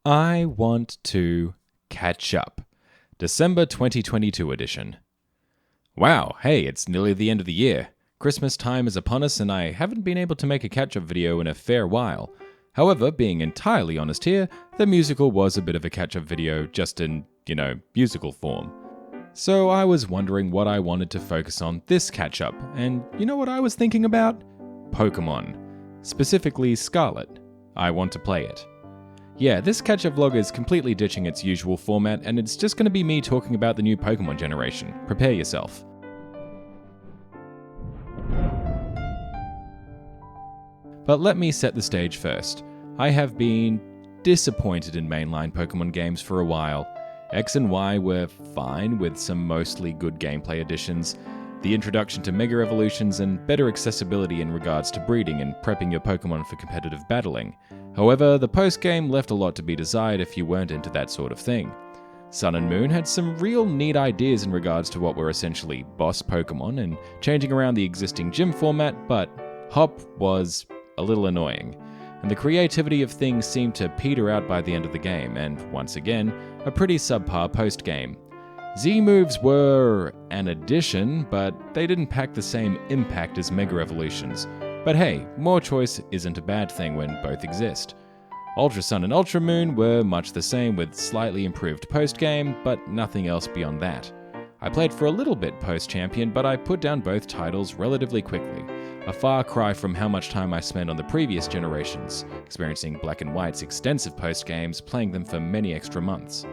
I Want to Catch Up, December 2022 edition. Wow, hey, it's nearly the end of the year. Christmas time is upon us and I haven't been able to make a catch-up video in a fair while. However, being entirely honest here, the musical was a bit of a catch-up video just in, musical form. So I was wondering what I wanted to focus on this catch-up, and you know what I was thinking about? Pokemon. Specifically Scarlet. I want to play it. Yeah, this catch-up vlog is completely ditching its usual format, and it's just going to be me talking about the new Pokemon generation. Prepare yourself. But let me set the stage first. I have been disappointed in mainline Pokemon games for a while. X and Y were fine with some mostly good gameplay additions, the introduction to Mega Evolutions, and better accessibility in regards to breeding and prepping your Pokemon for competitive battling. However, the post-game left a lot to be desired if you weren't into that sort of thing. Sun and Moon had some real neat ideas in regards to what were essentially boss Pokemon and changing around the existing gym format, but Hop was a little annoying, and the creativity of things seemed to peter out by the end of the game, and once again, a pretty subpar post-game. Z-moves were an addition, but they didn't pack the same impact as Mega Evolutions. But hey, more choice isn't a bad thing when both exist. Ultra Sun and Ultra Moon were much the same with slightly improved post-game, but nothing else beyond that. I played for a little bit post-Champion, but I put down both titles relatively quickly, a far cry from how much time I spent on the previous generations, experiencing Black and White's extensive post-games, playing them for many extra months.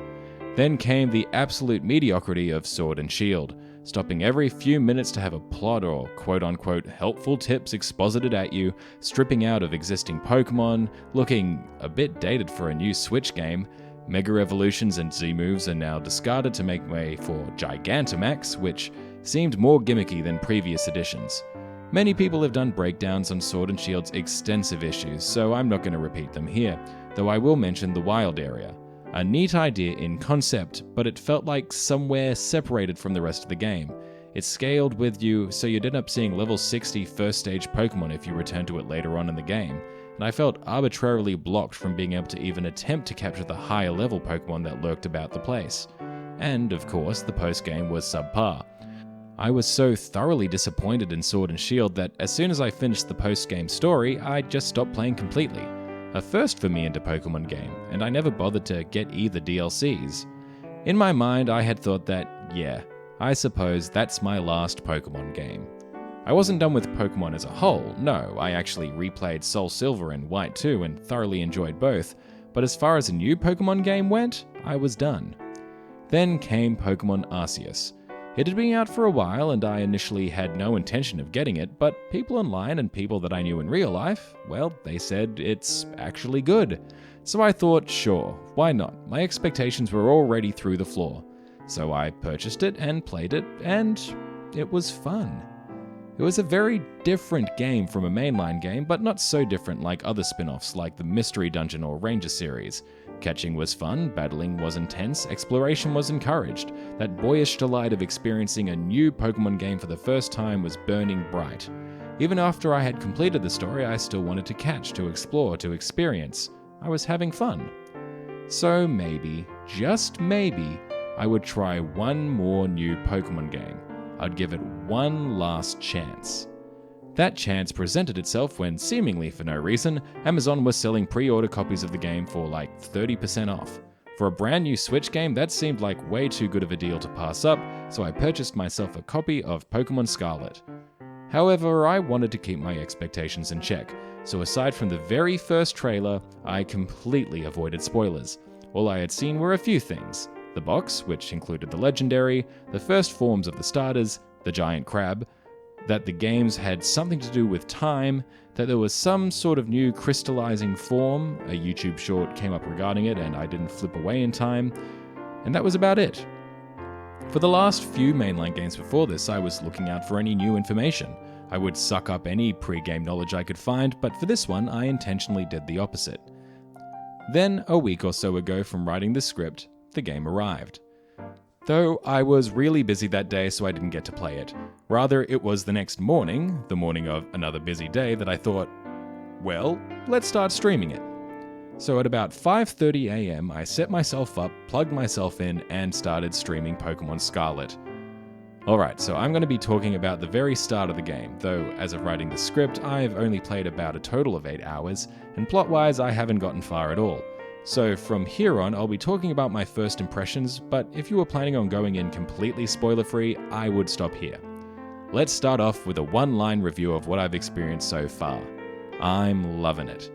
Then came the absolute mediocrity of Sword and Shield, stopping every few minutes to have a plot or quote-unquote helpful tips exposited at you, stripping out of existing Pokemon, looking a bit dated for a new Switch game. Mega Evolutions and Z-moves are now discarded to make way for Gigantamax, which seemed more gimmicky than previous editions. Many people have done breakdowns on Sword and Shield's extensive issues, so I'm not going to repeat them here, though I will mention the Wild area. A neat idea in concept, but it felt like somewhere separated from the rest of the game. It scaled with you, so you'd end up seeing level 60 first stage Pokemon if you return to it later on in the game, and I felt arbitrarily blocked from being able to even attempt to capture the higher level Pokemon that lurked about the place. And of course, the post-game was subpar. I was so thoroughly disappointed in Sword and Shield that as soon as I finished the post-game story, I just stopped playing completely. A first for me into Pokemon game, and I never bothered to get either DLCs. In my mind, I had thought that, yeah, I suppose that's my last Pokemon game. I wasn't done with Pokemon as a whole, no, I actually replayed Soul Silver and White 2 and thoroughly enjoyed both, but as far as a new Pokemon game went, I was done. Then came Pokemon Arceus. It had been out for a while and I initially had no intention of getting it, but people online and people that I knew in real life, well, they said it's actually good. So I thought, sure, why not? My expectations were already through the floor. So I purchased it and played it, and it was fun. It was a very different game from a mainline game, but not so different like other spin-offs like the Mystery Dungeon or Ranger series. Catching was fun, battling was intense, exploration was encouraged. That boyish delight of experiencing a new Pokemon game for the first time was burning bright. Even after I had completed the story, I still wanted to catch, to explore, to experience. I was having fun. So maybe, just maybe, I would try one more new Pokemon game. I'd give it one last chance. That chance presented itself when, seemingly for no reason, Amazon was selling pre-order copies of the game for like 30% off. For a brand new Switch game, that seemed like way too good of a deal to pass up, so I purchased myself a copy of Pokemon Scarlet. However, I wanted to keep my expectations in check, so aside from the very first trailer, I completely avoided spoilers. All I had seen were a few things. The box, which included the legendary, the first forms of the starters, the giant crab, that the games had something to do with time, that there was some sort of new crystallizing form, a YouTube short came up regarding it and I didn't flip away in time, and that was about it. For the last few mainline games before this, I was looking out for any new information. I would suck up any pre-game knowledge I could find, but for this one, I intentionally did the opposite. Then, a week or so ago from writing the script, the game arrived. Though I was really busy that day, so I didn't get to play it. Rather, it was the next morning, the morning of another busy day, that I thought, well, let's start streaming it. So at about 5:30 AM, I set myself up, plugged myself in, and started streaming Pokemon Scarlet. Alright, so I'm going to be talking about the very start of the game, though as of writing the script, I've only played about a total of 8 hours, and plot-wise I haven't gotten far at all. So from here on, I'll be talking about my first impressions, but if you were planning on going in completely spoiler-free, I would stop here. Let's start off with a one-line review of what I've experienced so far. I'm loving it.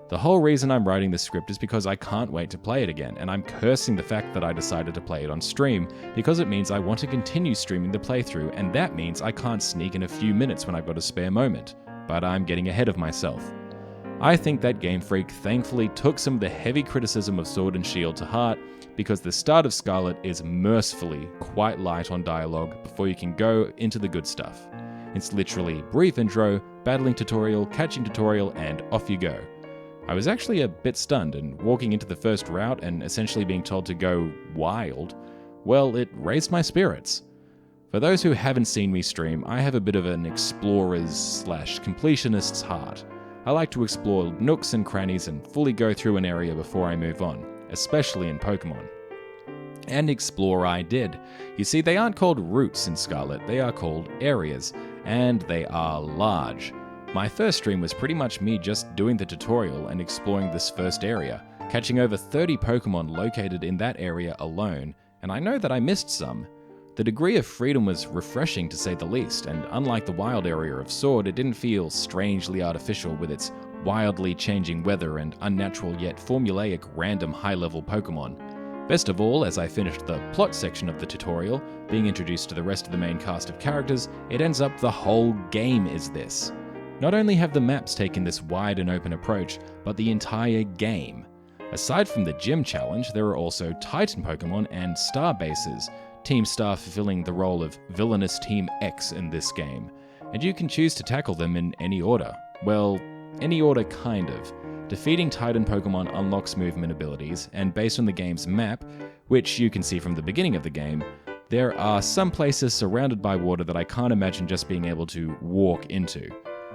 The whole reason I'm writing this script is because I can't wait to play it again, and I'm cursing the fact that I decided to play it on stream, because it means I want to continue streaming the playthrough, and that means I can't sneak in a few minutes when I've got a spare moment. But I'm getting ahead of myself. I think that Game Freak thankfully took some of the heavy criticism of Sword and Shield to heart, because the start of Scarlet is mercifully quite light on dialogue before you can go into the good stuff. It's literally brief intro, battling tutorial, catching tutorial, and off you go. I was actually a bit stunned, and walking into the first route and essentially being told to go wild, well, it raised my spirits. For those who haven't seen me stream, I have a bit of an explorer's/completionist's heart. I like to explore nooks and crannies and fully go through an area before I move on, especially in Pokemon. And explore I did. You see, they aren't called routes in Scarlet, they are called areas, and they are large. My first stream was pretty much me just doing the tutorial and exploring this first area, catching over 30 Pokemon located in that area alone, and I know that I missed some. The degree of freedom was refreshing to say the least, and unlike the wild area of Sword, it didn't feel strangely artificial with its wildly changing weather and unnatural yet formulaic random high-level Pokemon. Best of all, as I finished the plot section of the tutorial, being introduced to the rest of the main cast of characters, it ends up the whole game is this. Not only have the maps taken this wide and open approach, but the entire game. Aside from the gym challenge, there are also Titan Pokemon and Star bases, Team Star fulfilling the role of villainous Team X in this game, and you can choose to tackle them in any order. Well, any order kind of. Defeating Titan Pokemon unlocks movement abilities, and based on the game's map, which you can see from the beginning of the game, there are some places surrounded by water that I can't imagine just being able to walk into.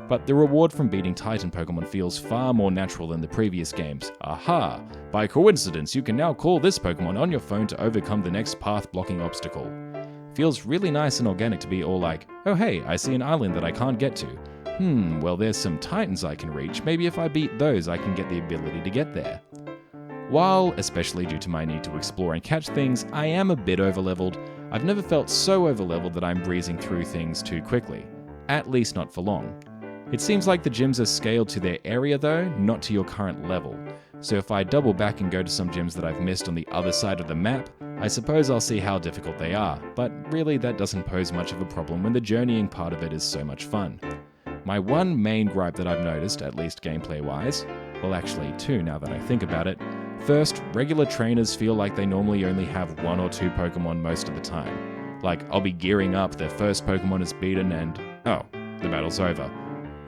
But the reward from beating Titan Pokemon feels far more natural than the previous games. Aha! By coincidence, you can now call this Pokemon on your phone to overcome the next path-blocking obstacle. Feels really nice and organic to be all like, oh hey, I see an island that I can't get to. Well there's some Titans I can reach, maybe if I beat those I can get the ability to get there. While, especially due to my need to explore and catch things, I am a bit overleveled, I've never felt so overleveled that I'm breezing through things too quickly. At least not for long. It seems like the gyms are scaled to their area though, not to your current level. So if I double back and go to some gyms that I've missed on the other side of the map, I suppose I'll see how difficult they are, but really that doesn't pose much of a problem when the journeying part of it is so much fun. My one main gripe that I've noticed, at least gameplay-wise, well actually two now that I think about it, first, regular trainers feel like they normally only have 1 or 2 Pokemon most of the time. Like, I'll be gearing up, their first Pokemon is beaten and, oh, the battle's over.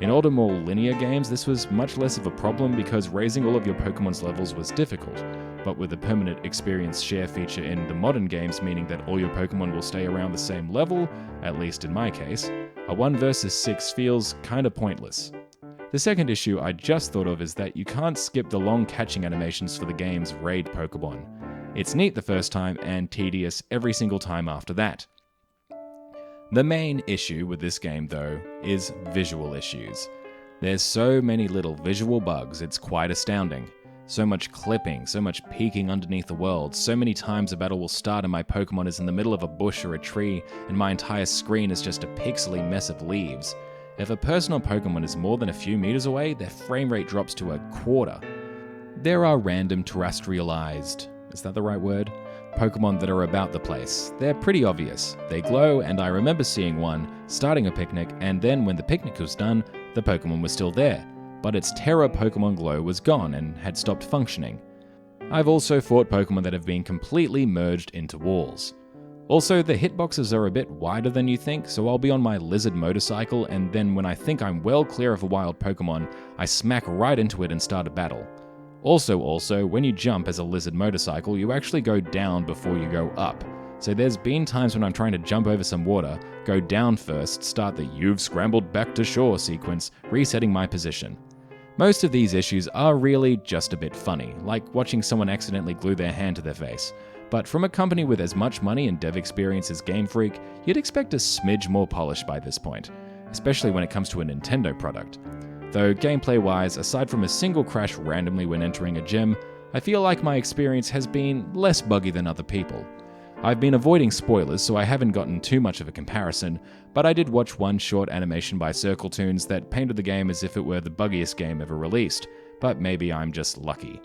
In older, more linear games, this was much less of a problem because raising all of your Pokemon's levels was difficult, but with the permanent experience share feature in the modern games meaning that all your Pokemon will stay around the same level, at least in my case, a 1 versus 6 feels kinda pointless. The second issue I just thought of is that you can't skip the long catching animations for the game's raid Pokemon. It's neat the first time and tedious every single time after that. The main issue with this game, though, is visual issues. There's so many little visual bugs, it's quite astounding. So much clipping, so much peeking underneath the world, so many times a battle will start and my Pokemon is in the middle of a bush or a tree, and my entire screen is just a pixely mess of leaves. If a personal Pokemon is more than a few meters away, their frame rate drops to a quarter. There are random terrestrialized, is that the right word? Pokemon that are about the place. They're pretty obvious. They glow, and I remember seeing one, starting a picnic, and then when the picnic was done, the Pokemon was still there, but its Terra Pokemon glow was gone and had stopped functioning. I've also fought Pokemon that have been completely merged into walls. Also, the hitboxes are a bit wider than you think, so I'll be on my lizard motorcycle, and then when I think I'm well clear of a wild Pokemon, I smack right into it and start a battle. Also, when you jump as a lizard motorcycle, you actually go down before you go up. So there's been times when I'm trying to jump over some water, go down first, start the "you've scrambled back to shore" sequence, resetting my position. Most of these issues are really just a bit funny, like watching someone accidentally glue their hand to their face. But from a company with as much money and dev experience as Game Freak, you'd expect a smidge more polish by this point, especially when it comes to a Nintendo product. Though gameplay-wise, aside from a single crash randomly when entering a gym, I feel like my experience has been less buggy than other people. I've been avoiding spoilers, so I haven't gotten too much of a comparison, but I did watch one short animation by Circle Tunes that painted the game as if it were the buggiest game ever released, but maybe I'm just lucky.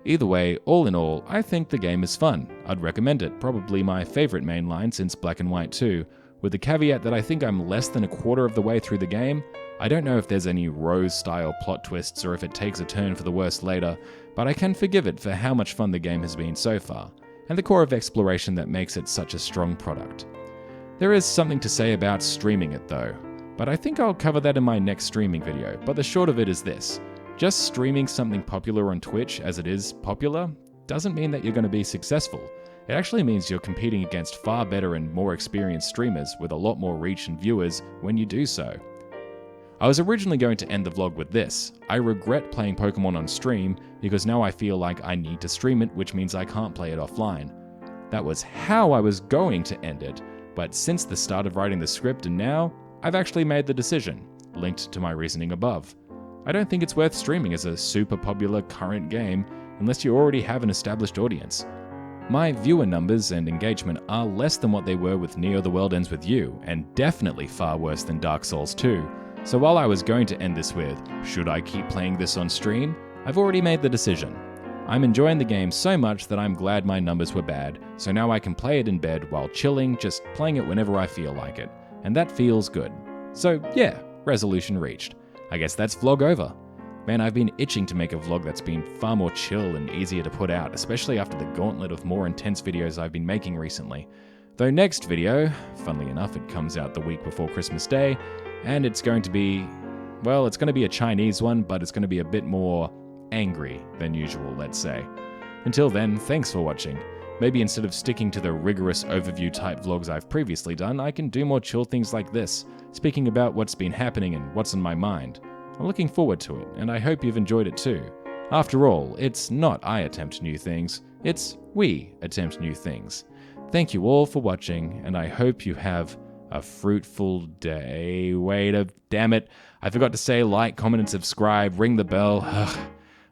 Either way, all in all, I think the game is fun. I'd recommend it, probably my favourite mainline since W.A.N.T 2, with the caveat that I think I'm less than a quarter of the way through the game. I don't know if there's any Rose-style plot twists or if it takes a turn for the worse later, but I can forgive it for how much fun the game has been so far, and the core of exploration that makes it such a strong product. There is something to say about streaming it though, but I think I'll cover that in my next streaming video, but the short of it is this. Just streaming something popular on Twitch as it is popular doesn't mean that you're going to be successful. It actually means you're competing against far better and more experienced streamers with a lot more reach and viewers when you do so. I was originally going to end the vlog with this. I regret playing Pokemon on stream because now I feel like I need to stream it, which means I can't play it offline. That was how I was going to end it, but since the start of writing the script and now, I've actually made the decision, linked to my reasoning above. I don't think it's worth streaming as a super popular current game unless you already have an established audience. My viewer numbers and engagement are less than what they were with Neo The World Ends With You, and definitely far worse than Dark Souls 2. So while I was going to end this with, should I keep playing this on stream? I've already made the decision. I'm enjoying the game so much that I'm glad my numbers were bad, so now I can play it in bed while chilling, just playing it whenever I feel like it. And that feels good. So yeah, resolution reached. I guess that's vlog over. Man, I've been itching to make a vlog that's been far more chill and easier to put out, especially after the gauntlet of more intense videos I've been making recently. Though next video, funnily enough, it comes out the week before Christmas Day, and it's going to be, well, it's going to be a Chinese one, but it's going to be a bit more angry than usual, let's say. Until then, thanks for watching. Maybe instead of sticking to the rigorous overview type vlogs I've previously done, I can do more chill things like this, speaking about what's been happening and what's on my mind. I'm looking forward to it, and I hope you've enjoyed it too. After all, it's not I attempt new things, it's we attempt new things. Thank you all for watching, and I hope you have a fruitful day. Damn it. I forgot to say like, comment, and subscribe, ring the bell. Ugh,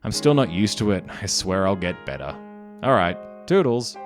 I'm still not used to it. I swear I'll get better. Alright, toodles.